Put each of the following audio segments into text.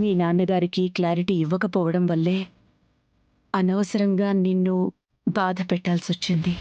మీ నాన్నగారికి క్లారిటీ ఇవ్వకపోవడం వల్లే అనవసరంగా నిన్ను బాధ పెట్టాల్సొచ్చింది.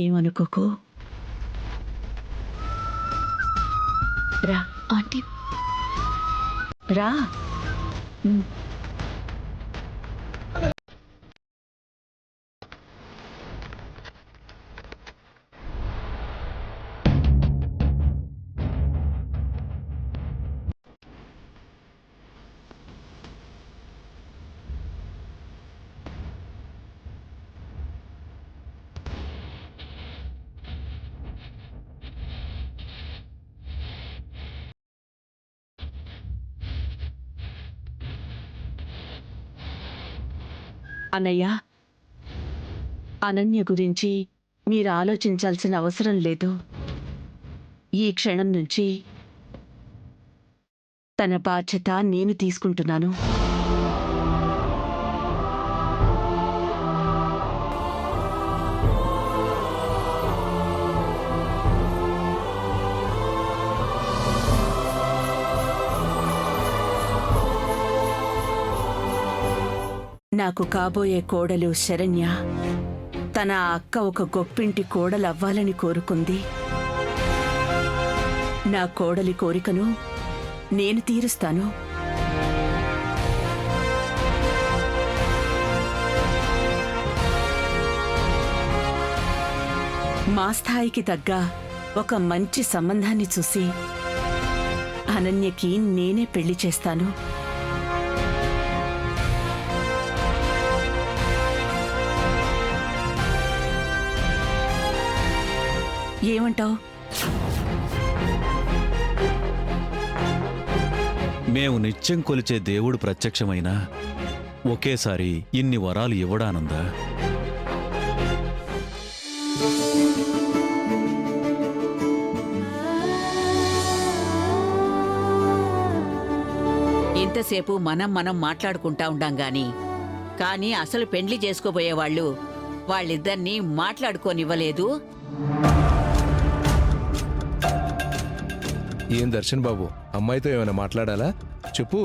ఏమనుకోకు. రా ఆంటీ. రా. ఉమ్. అన్నయ్య, అనన్య గురించి మీరు ఆలోచించాల్సిన అవసరం లేదు. ఈ క్షణం నుంచి తన బాధ్యత నేను తీసుకుంటున్నాను. నాకు కాబోయే కోడలు శరణ్య తన అక్క ఒక గొప్పింటి కోడలవ్వాలని కోరుకుంది. నా కోడలి కోరికను నేను తీరుస్తాను. మా స్థాయికి తగ్గ ఒక మంచి సంబంధాన్ని చూసి అనన్యకి నేనే పెళ్లి చేస్తాను. ఏమంటావ్? మేము నిత్యం కొలిచే దేవుడు ప్రత్యక్షమైనా ఒకేసారి ఇన్ని వరాలు ఇవ్వడానందా? ఇంతసేపు మనం మాట్లాడుకుంటా ఉండాం గాని కానీ అసలు పెండ్లి చేసుకోబోయేవాళ్ళు వాళ్ళిద్దరినీ మాట్లాడుకోనివ్వలేదు. ఏం దర్శన్ బాబు, అమ్మాయితో ఏమైనా మాట్లాడాలా? చెప్పు.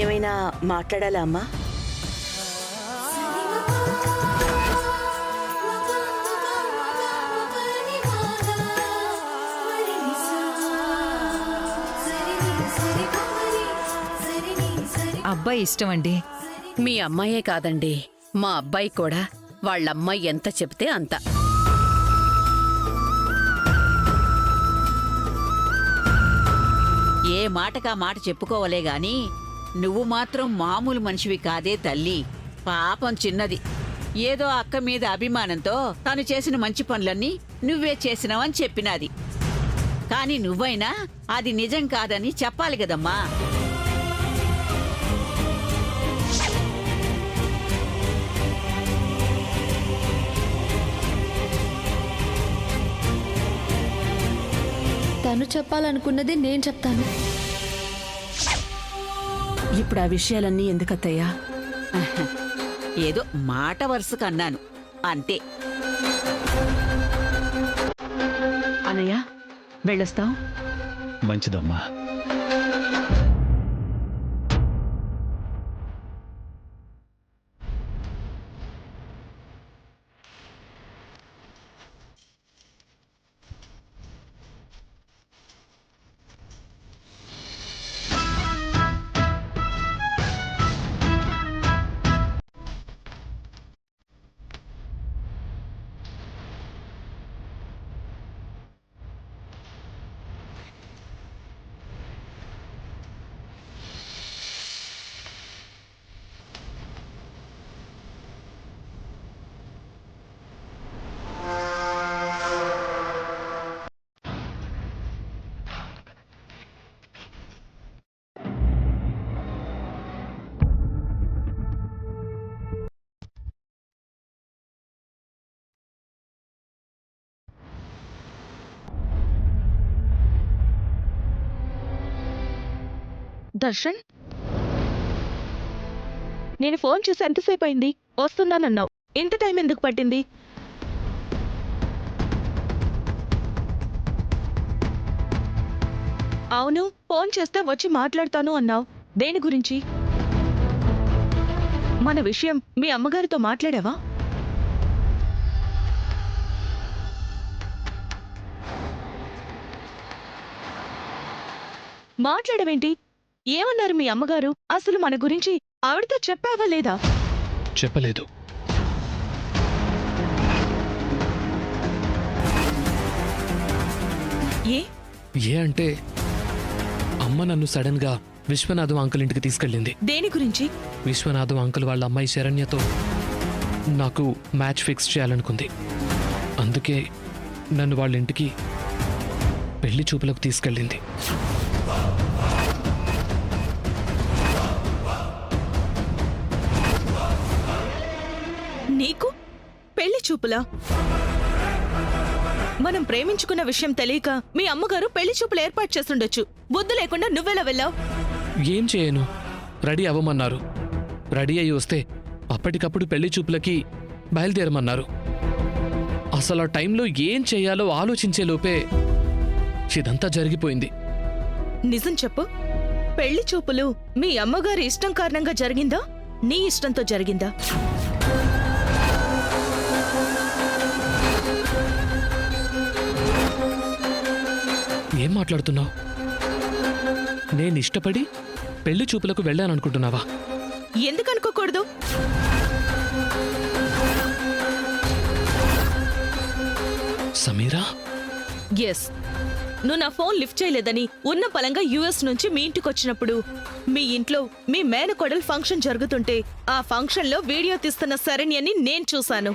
ఏమైనా మాట్లాడాలా అమ్మా? అబ్బాయి ఇష్టం అండి. మీ అమ్మాయే కాదండి, మా అబ్బాయి కూడా వాళ్ళమ్మాయి ఎంత చెప్తే అంత. ఏ మాటకా మాట చెప్పుకోవలే గాని నువ్వు మాత్రం మామూలు మనిషివి కాదే తల్లి. పాపం చిన్నది ఏదో అక్క మీద అభిమానంతో తను చేసిన మంచి పనులన్నీ నువ్వే చేసినావని చెప్పినాది. కాని నువ్వైనా అది నిజం కాదని చెప్పాలి కదమ్మా. తను చెప్పాలనుకున్నది నేను చెప్తాను. ఇప్పుడు ఆ విషయాలన్నీ ఎందుకత్తయ్యా? ఏదో మాట వరుసకు అన్నాను అంతే. అనయ్య, వెళ్ళొస్తాం. మంచిదమ్మా. దర్శన్, నేను ఫోన్ చేసి ఎంతసేపు అయింది? వస్తున్నానన్నావు. ఇంత టైం ఎందుకు పట్టింది? అవును, ఫోన్ చేస్తే వచ్చి మాట్లాడతాను అన్నావు. దేని గురించి? మన విషయం మీ అమ్మగారితో మాట్లాడావా? మాట్లాడవేంటి? ఏమన్నారు మీ అమ్మగారు? అసలు మన గురించి ఆవిడతో చెప్పావా లేదా? చెప్పలేదు. ఏ ఏ అంటే అమ్మ నన్ను సడన్ గా విశ్వనాథం అంకుల్ ఇంటికి తీసుకెళ్ళింది. దేని గురించి? విశ్వనాథం అంకుల్ వాళ్ళ అమ్మాయి శరణ్యతో నాకు మ్యాచ్ ఫిక్స్ చేయాలనుకుంది. అందుకే నన్ను వాళ్ళ ఇంటికి పెళ్లి చూపులకు తీసుకెళ్ళింది. నీకు పెళ్లి చూపులా? మనం ప్రేమించుకున్న విషయం తెలియక మీ అమ్మగారు పెళ్లి చూపులు ఏర్పాటు చేస్తుండొచ్చు. బుద్ధి లేకుండా నువ్వెలా వెళ్ళావు? ఏం చేయను, రెడీ అవ్వమన్నారు. రెడీ అయ్యి వస్తే అప్పటికప్పుడు పెళ్లి చూపులకి బయలుదేరమన్నారు. అసలు ఆ టైంలో ఏం చేయాలో ఆలోచించే లోపే ఇదంతా జరిగిపోయింది. నిజం చెప్పు, పెళ్లి చూపులు మీ అమ్మగారి ఇష్టం కారణంగా జరిగిందా, నీ ఇష్టంతో జరిగిందా? ఏం మాట్లాడుతున్నావు? నేను ఇష్టపడి పెళ్లి చూపులకు వెళ్ళాననుకుంటున్నావా? ఎందుకు అనుకోకూడదు? సమీరా, ఎస్, నువ్వు నా ఫోన్ లిఫ్ట్ చేయలేదని ఉన్న పలంగా యుఎస్ నుంచి మీ ఇంటికి వచ్చినప్పుడు మీ ఇంట్లో మీ మేనకోడలు ఫంక్షన్ జరుగుతుంటే ఆ ఫంక్షన్లో వీడియో తీస్తున్న శరణ్యని నేను చూశాను.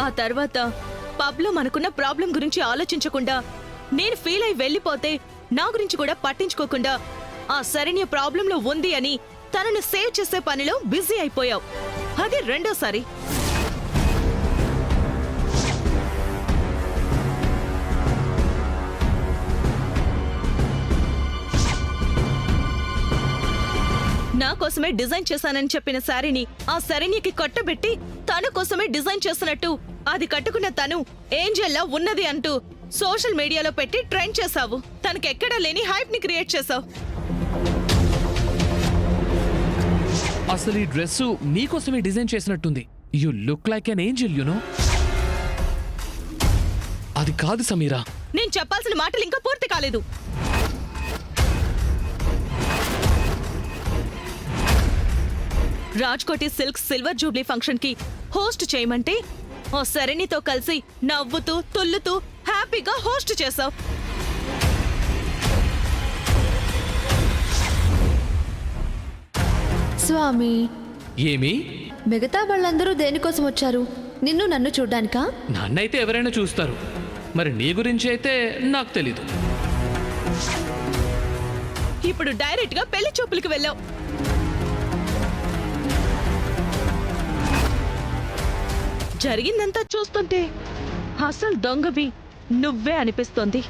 ఆ తర్వాత పబ్లో మనకున్న ప్రాబ్లం గురించి ఆలోచించకుండా నేను ఫీల్ అయి వెళ్ళిపోతే నా గురించి కూడా పట్టించుకోకుండా ఆ శరణ్య ప్రాబ్లంలో ఉంది అని తనను సేవ్ చేసే పనిలో బిజీ అయిపోయావు. అది రెండోసారి. నా కోసమే డిజైన్ చేశానని చెప్పిన శారీని ఆ శరణ్యకి కట్టబెట్టి తన కోసమే డిజైన్ చేస్తున్నట్టు అది కట్టుకున్న తను ఏంజెల్లా ఉన్నది అంటూ సోషల్ మీడియాలో పెట్టి ట్రెండ్ చేశావు. తనకెక్కడా లేని హైప్ ని క్రియేట్ చేశావు. అసలు ఈ డ్రెస్సు నీకోసమే డిజైన్ చేసినట్టుంది. You look like an angel, you know. అది కాదు సమీరా. నేను చెప్పాల్సిన మాటలు ఇంకా పూర్తి కాలేదు. Rajkoti silk silver jubilee function కి హోస్ట్ చేయమంటే ఓ శరణితో కలిసి నవ్వుతూ తుల్లుతూ హ్యాపీగా హోస్ట్ చేశావు. స్వామి, ఏమి? మిగతా వాళ్ళందరూ దేనికోసం వచ్చారు? నిన్ను నన్ను చూడ్డానికా? నన్నైతే ఎవరైనా చూస్తారు, మరి నీ గురించి అయితే నాకు తెలీదు. ఇప్పుడు డైరెక్ట్ గా పెళ్లి చూపులకు వెళ్ళావు. జరిగిందంతా చూస్తుంటే అసలు దొంగవి నువ్వే అనిపిస్తోంది.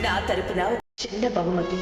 నా తరపున చిన్న బహుమతి.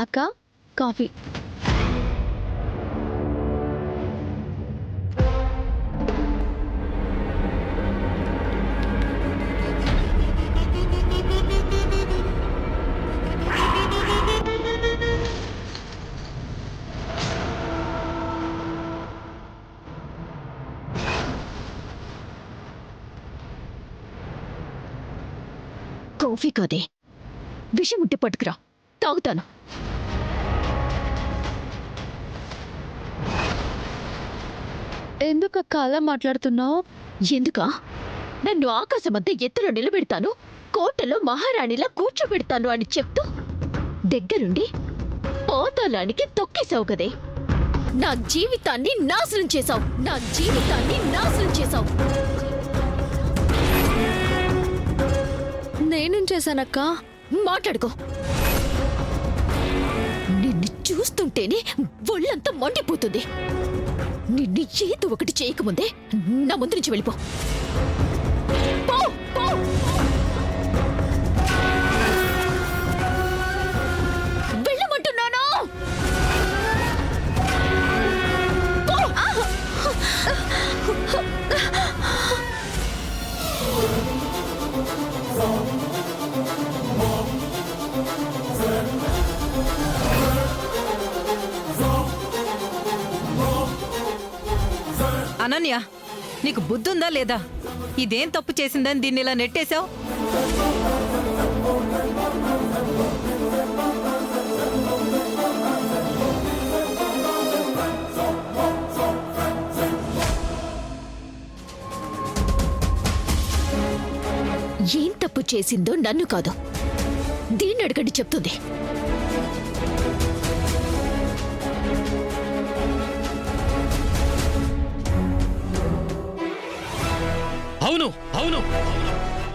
అక్క కాఫీ. కాఫీ కాదే, విషం ఉంటే పట్టుకురా, తాగుతాను. ఎందుకక్క అలా మాట్లాడుతున్నావు? ఎందుకా? నన్ను ఆకాశమంతా ఎత్తులో నిలబెడతాను, కోటలో మహారాణిలా కూర్చోబెడతాను అని చెప్తూ దగ్గరుండి పాతాళానికి తొక్కేశావు కదే. నా జీవితాన్ని నాశనం చేశావు, నా జీవితాన్ని నాశనం చేశావు. నేనేం చేశానక్క? మాట్లాడుకో. నిన్ను చూస్తుంటేనే ఒళ్ళంతా మండిపోతుంది. నిన్ను ఏదో ఒకటి చేయకముందే నా ముందు నుంచి వెళ్ళిపో. పో, పో. వెళ్ళమంటున్నాను. పో. అనన్య, నీకు బుద్ధుందా లేదా? ఇదేం తప్పు చేసిందని దీన్ని ఇలా నెట్టేశావు? ఏం తప్పు చేసిందో నన్ను కాదు, దీన్ని అడగండి చెప్తుంది. అవును అవును,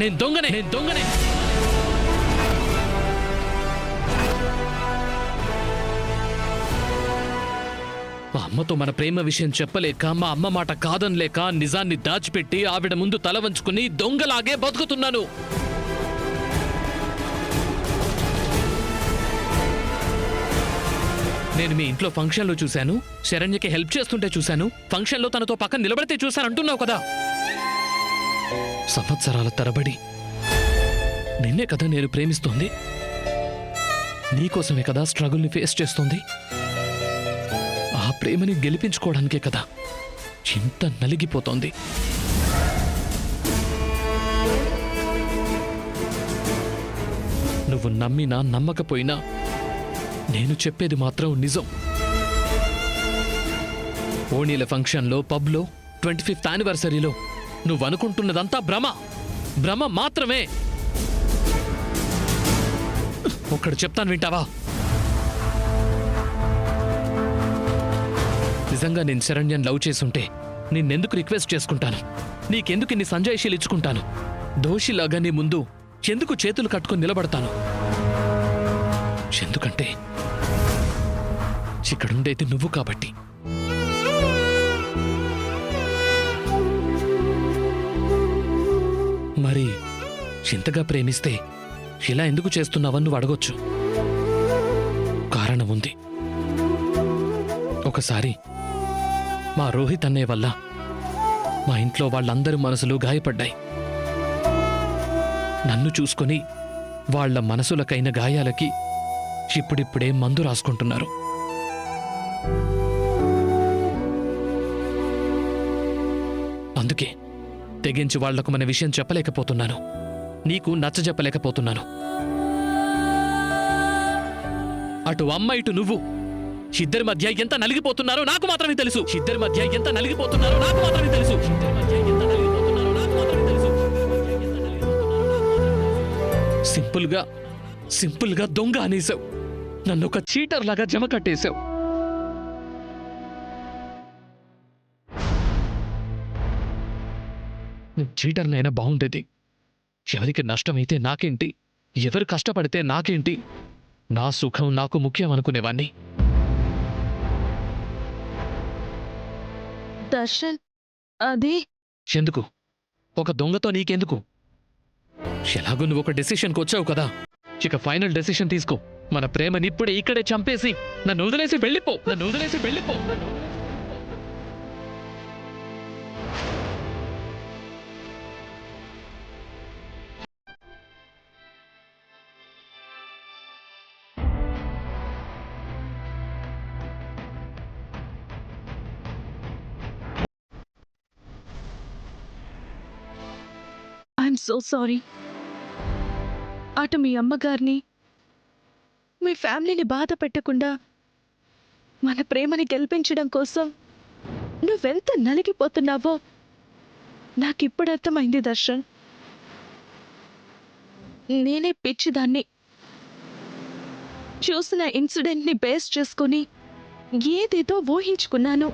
నేను దొంగనే, నేను దొంగనే. మా అమ్మతో మన ప్రేమ విషయం చెప్పలేక, మా అమ్మ మాట కాదనలేక నిజాన్ని దాచిపెట్టి ఆవిడ ముందు తల వంచుకుని దొంగలాగే బతుకుతున్నాను. నేను మీ ఇంట్లో ఫంక్షన్లో చూశాను, శరణ్యకి హెల్ప్ చేస్తుంటే చూశాను, ఫంక్షన్లో తనతో పక్కన నిలబడితే చూశాను అంటున్నావు కదా. సంవత్సరాల తరబడి నిన్నే కదా నేను ప్రేమిస్తోంది, నీకోసమే కదా స్ట్రగుల్ని ఫేస్ చేస్తోంది. ఆ ప్రేమని గెలిపించుకోవడానికే కదా చింత నలిగిపోతోంది. నువ్వు నమ్మినా నమ్మకపోయినా నేను చెప్పేది మాత్రం నిజం. ఓణీల ఫంక్షన్లో, పబ్లో, 25th యానివర్సరీలో నువ్వనుకుంటున్నదంతా భ్రమ, భ్రమ మాత్రమే. ఒక్కడు చెప్తాను, వింటావా? నిజంగా నేను శరణ్యన్ లవ్ చేసుంటే నిన్నెందుకు రిక్వెస్ట్ చేసుకుంటాను? నీకెందుకు ఇన్ని సంజాయిషీలు ఇచ్చుకుంటాను? దోషిలాగా నీ ముందు ఎందుకు చేతులు కట్టుకొని నిలబడతాను? ఎందుకంటే ఇక్కడుండేది నువ్వు కాబట్టి. మరి ఇంతగా ప్రేమిస్తే ఇలా ఎందుకు చేస్తున్నావని నువ్వు అడగొచ్చు. కారణం ఉంది. ఒకసారి మా రోహిత్ అన్నయ్య వల్ల మా ఇంట్లో వాళ్ళందరి మనసులు గాయపడ్డాయి. నన్ను చూసుకొని వాళ్ల మనసులకైన గాయాలకి ఇప్పుడిప్పుడే మందు రాసుకుంటున్నారు. అందుకే తెగించి వాళ్లకు మన విషయం చెప్పలేకపోతున్నాను, నీకు నచ్చజెప్పలేకపోతున్నాను. అటు అమ్మ ఇటు నువ్వు, ఇద్దరి మధ్య ఎంత నలిగిపోతున్నారో నాకు మాత్రమే తెలుసు. ఇద్దరి మధ్య ఎంత నలిగిపోతున్నారో నాకు మాత్రమే తెలుసు. ఇద్దరి మధ్య ఎంత నలిగిపోతున్నారో నాకు మాత్రమే తెలుసు. సింపుల్గా దొంగ అనేసావు. నన్ను ఒక చీటర్ లాగా జమ కట్టేశావు. చీటర్నైనా బాగుండేది. ఎవరికి నష్టమైతే నాకేంటి, ఎవరు కష్టపడితే నాకేంటి, నా సుఖం నాకు ముఖ్యం అనుకునేవాణ్ణి. దర్శన్, అది ఎందుకు? ఒక దొంగతో నీకెందుకు? ఎలాగో నువ్వు ఒక డెసిషన్కి వచ్చావు కదా, ఇక ఫైనల్ డెసిషన్ తీసుకో. మన ప్రేమని ఇప్పుడే ఇక్కడే చంపేసి నన్ను వదిలేసి వెళ్ళిపో, నన్ను వదిలేసి వెళ్ళిపో. I'm so sorry. అటు మీ అమ్మగారిని, మీ ఫ్యామిలీని బాధ పెట్టకుండా మన ప్రేమని గెలిపించడం కోసం నువ్వెంత నలిగిపోతున్నావో నాకిప్పుడు అర్థమైంది దర్శన్. నేనే పిచ్చిదాన్ని. చూసిన ఇన్సిడెంట్ని బేస్ చేసుకుని ఏదేదో ఊహించుకున్నాను.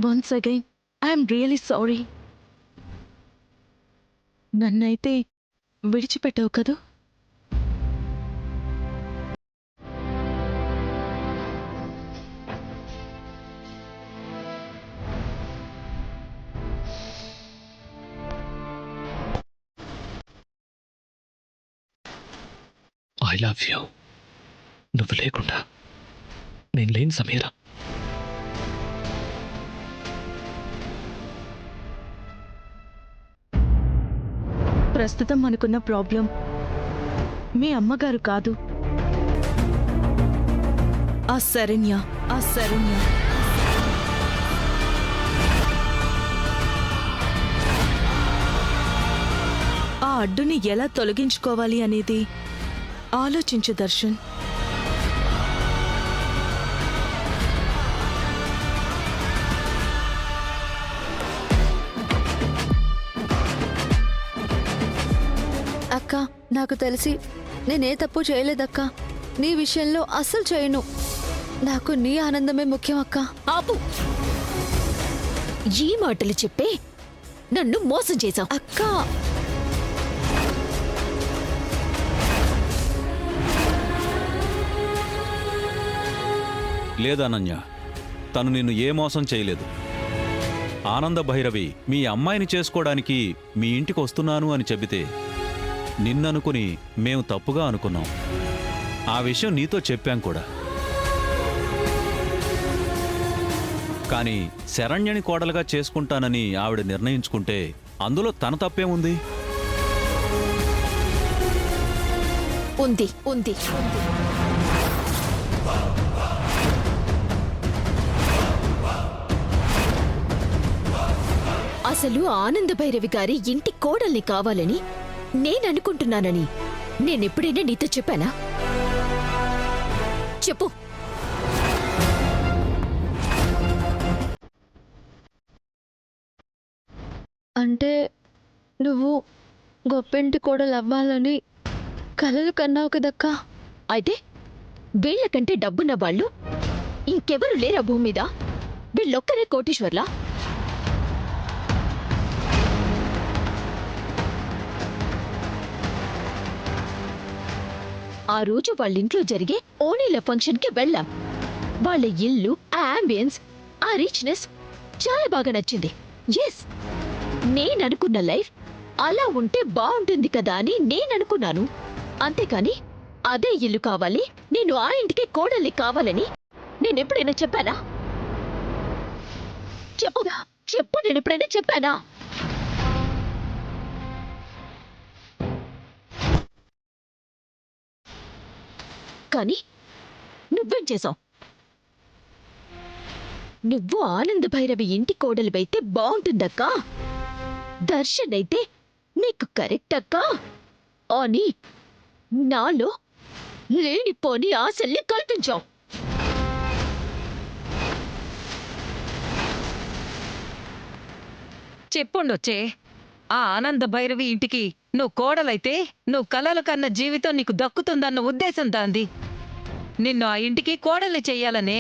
Once again I'm really sorry. నన్నైతే విడిచిపెట్టావు కదూ? I love you. నువ్వు లేకుండా నేను లేని సమీరా. ప్రస్తుతం మనకున్న ప్రాబ్లం మీ అమ్మగారు కాదు, ఆ శరణ్య. ఆ అడ్డుని ఎలా తొలగించుకోవాలి అనేది ఆలోచించు దర్శన్. అక్క, నాకు తెలిసి నేనే తప్పు చేయలేదక్క. నీ విషయంలో అస్సలు చేయను. నాకు నీ ఆనందమే ముఖ్యం అక్క. ఆపు. ఈ మాటలు చెప్పే నన్ను మోసం చేశావు అక్క. లేదనన్య, తను నిన్ను ఏ మోసం చేయలేదు. ఆనంద భైరవి మీ అమ్మాయిని చేసుకోవడానికి మీ ఇంటికి వస్తున్నాను అని చెబితే నిన్ననుకుని మేము తప్పుగా అనుకున్నాం. ఆ విషయం నీతో చెప్పాం కూడా. కానీ శరణ్యని కోడలుగా చేసుకుంటానని ఆవిడ నిర్ణయించుకుంటే అందులో తన తప్పేముంది? ఉంది ఉంది అసలు ఆనంద భైరవి గారి ఇంటి కోడల్ని కావాలని నేననుకుంటున్నానని నేనెప్పుడైనా నీతో చెప్పానా? చెప్పు. అంటే నువ్వు గొప్పింటి కోడలు అవ్వాలని కలలు కన్నావు కదక్కా. అయితే వీళ్ళకంటే డబ్బున్న వాళ్ళు ఇంకెవరు లేరా భూమి మీద? వీళ్ళొక్కరే కోటీశ్వర్లా? ఆ రోజు వాళ్ళింట్లో జరిగే ఓణీల ఫంక్షన్కి వెళ్ళాం. వాళ్ళ ఇల్లు, ఆ అంబియన్స్, ఆ రిచ్నెస్ చాలా బాగా నచ్చింది. ఎస్, నేననుకున్న లైఫ్ అలా ఉంటే బాగుంటుంది కదా అని నేననుకున్నాను. అంతేకాని అదే ఇల్లు కావాలి, నేను ఆ ఇంటికి కోడల్ని కావాలని నేనెప్పుడైనా చెప్పానా? చెప్పుదా, చెప్పు. నేనెప్పుడైనా చెప్పానా? కానీ నువ్వేం చేసావు? నువ్వు ఆనంద భైరవి ఇంటి కోడలివైతే బాగుంటుందక్కా, దర్శన్ అయితే నీకు కరెక్ట్ అక్కా అని నాలో లేనిపోని ఆశల్ని కల్పించావు. చెప్పుండొచ్చే, ఆ ఆనంద భైరవి ఇంటికి నువ్వు కోడలైతే నువ్వు కలలు కన్న జీవితం నీకు దక్కుతుందన్న ఉద్దేశం దాంది. నిన్ను ఆ ఇంటికి కోడల్ని చెయ్యాలనే